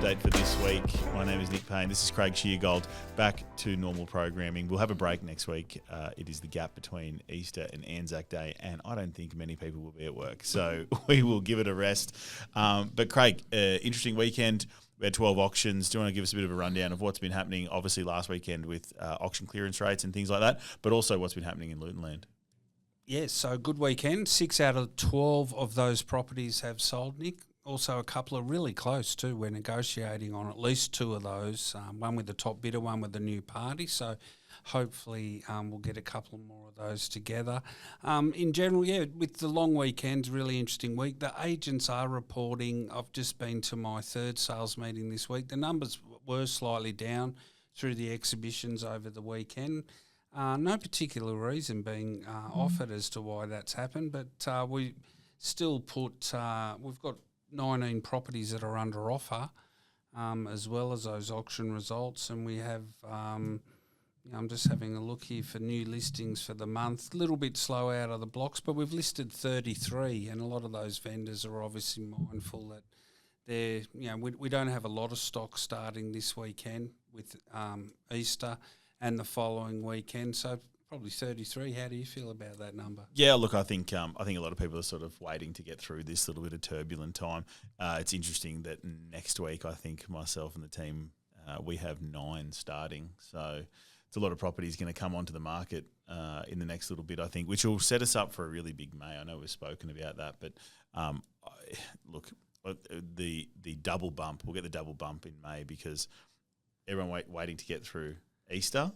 update for this week. My name is Nick Payne. This is Craig Sheargold. Back to normal programming. We'll have a break next week. It is the gap between Easter and Anzac Day, and I don't think many people will be at work, so we will give it a rest. But Craig, interesting weekend. We had 12 auctions. Do you want to give us a bit of a rundown of what's been happening, obviously, last weekend with auction clearance rates and things like that, but also what's been happening in Lutonland? Yes, so good weekend. 6 out of 12 of those properties have sold, Nick. Also a couple are really close too. We're negotiating on at least two of those, one with the top bidder, one with the new party. So hopefully we'll get a couple more of those together. In general, with the long weekends, really interesting week. The agents are reporting. I've just been to my third sales meeting this week. The numbers were slightly down through the exhibitions over the weekend. No particular reason being offered as to why that's happened, but we still we've got 19 properties that are under offer, as well as those auction results, and we have, I'm just having a look here for new listings for the month. A little bit slow out of the blocks, but we've listed 33, and a lot of those vendors are obviously mindful that we don't have a lot of stock starting this weekend with Easter and the following weekend, so probably 33. How do you feel about that number? Yeah, look, I think a lot of people are sort of waiting to get through this little bit of turbulent time. It's interesting that next week, I think myself and the team, we have 9 starting, so it's a lot of properties going to come onto the market in the next little bit, I think, which will set us up for a really big May. I know we've spoken about that, but look, the double bump, we'll get the double bump in May because everyone waiting to get through Easter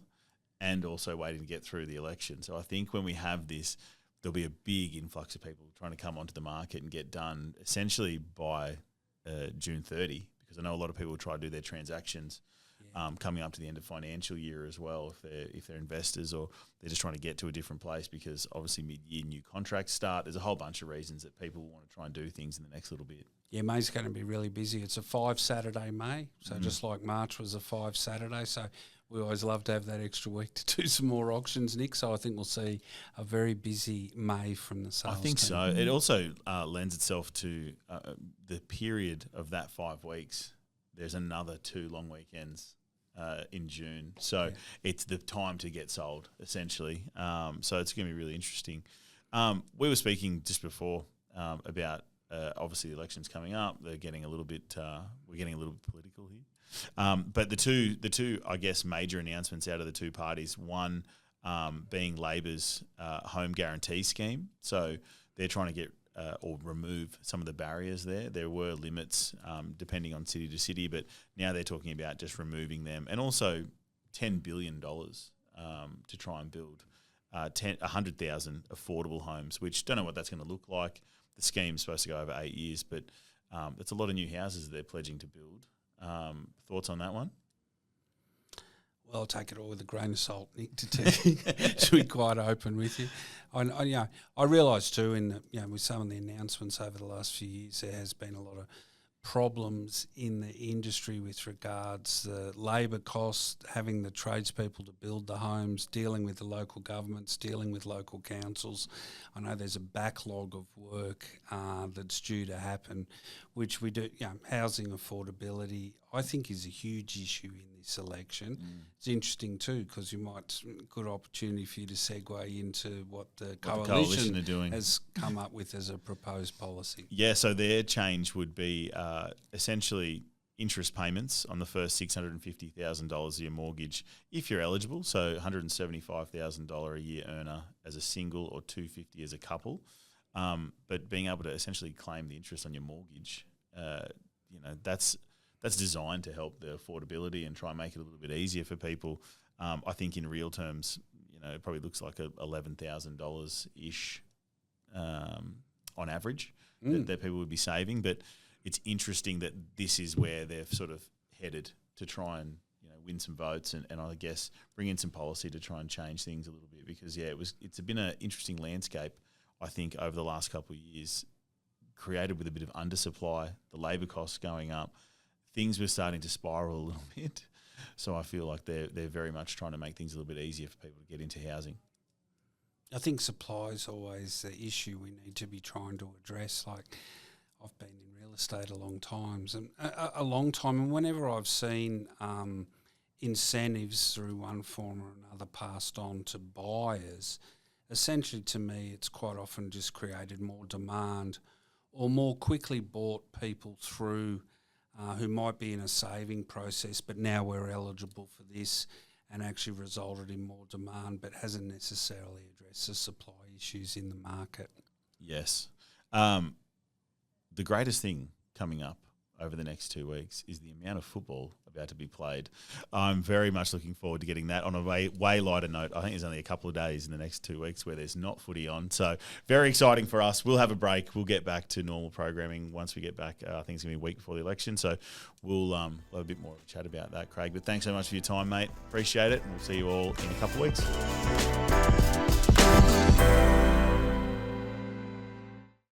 and also waiting to get through the election. So I think when we have this, there'll be a big influx of people trying to come onto the market and get done essentially by June 30, because I know a lot of people will try to do their transactions coming up to the end of financial year as well, if they're investors or they're just trying to get to a different place, because obviously mid-year new contracts start. There's a whole bunch of reasons that people want to try and do things in the next little bit. Yeah, May's going to be really busy. It's a 5-Saturday May, so just like March was a 5-Saturday, so we always love to have that extra week to do some more auctions, Nick. So I think we'll see a very busy May from the sales I think team. so. It also lends itself to the period of that 5 weeks. There's another 2 long weekends in June. So it's the time to get sold, essentially. So it's going to be really interesting. We were speaking just before about obviously the elections coming up. They're getting a little bit we're getting a little bit political here. But the two, I guess, major announcements out of the two parties, one being Labor's home guarantee scheme. So they're trying to get or remove some of the barriers there. There were limits depending on city to city, but now they're talking about just removing them, and also $10 billion to try and build 100,000 affordable homes, which don't know what that's going to look like. The scheme's supposed to go over 8 years, but it's a lot of new houses they're pledging to build. Thoughts on that one? Well, I'll take it all with a grain of salt, Nick, to be quite open with you. I realise too, with some of the announcements over the last few years, there has been a lot of problems in the industry with regards the labour costs, having the tradespeople to build the homes, dealing with the local governments, dealing with local councils. I know there's a backlog of work that's due to happen, which we do. Housing affordability, I think, is a huge issue in this election. It's interesting too, because good opportunity for you to segue into what the coalition are doing, has come up with as a proposed policy. Yeah, so their change would be essentially interest payments on the first $650,000 of your mortgage if you're eligible, so $175,000 a year earner as a single or $250,000 as a couple, but being able to essentially claim the interest on your mortgage, that's designed to help the affordability and try and make it a little bit easier for people. I think in real terms, it probably looks like $11,000-ish on average that people would be saving, but it's interesting that this is where they've sort of headed to try and win some votes and I guess bring in some policy to try and change things a little bit, because it's been an interesting landscape, I think, over the last couple of years, created with a bit of undersupply, the labour costs going up, things were starting to spiral a little bit. So I feel like they're very much trying to make things a little bit easier for people to get into housing. I think supply is always the issue we need to be trying to address. Like, I've been in real real estate a long time. And whenever I've seen incentives through one form or another passed on to buyers, essentially to me it's quite often just created more demand or more quickly bought people through who might be in a saving process, but now we're eligible for this, and actually resulted in more demand, but hasn't necessarily addressed the supply issues in the market. Yes. The greatest thing coming up over the next 2 weeks is the amount of football about to be played. I'm very much looking forward to getting that. On a way lighter note, I think there's only a couple of days in the next 2 weeks where there's not footy on. So very exciting for us. We'll have a break. We'll get back to normal programming once we get back. I think it's going to be a week before the election. So we'll have a bit more of a chat about that, Craig. But thanks so much for your time, mate. Appreciate it. And we'll see you all in a couple of weeks.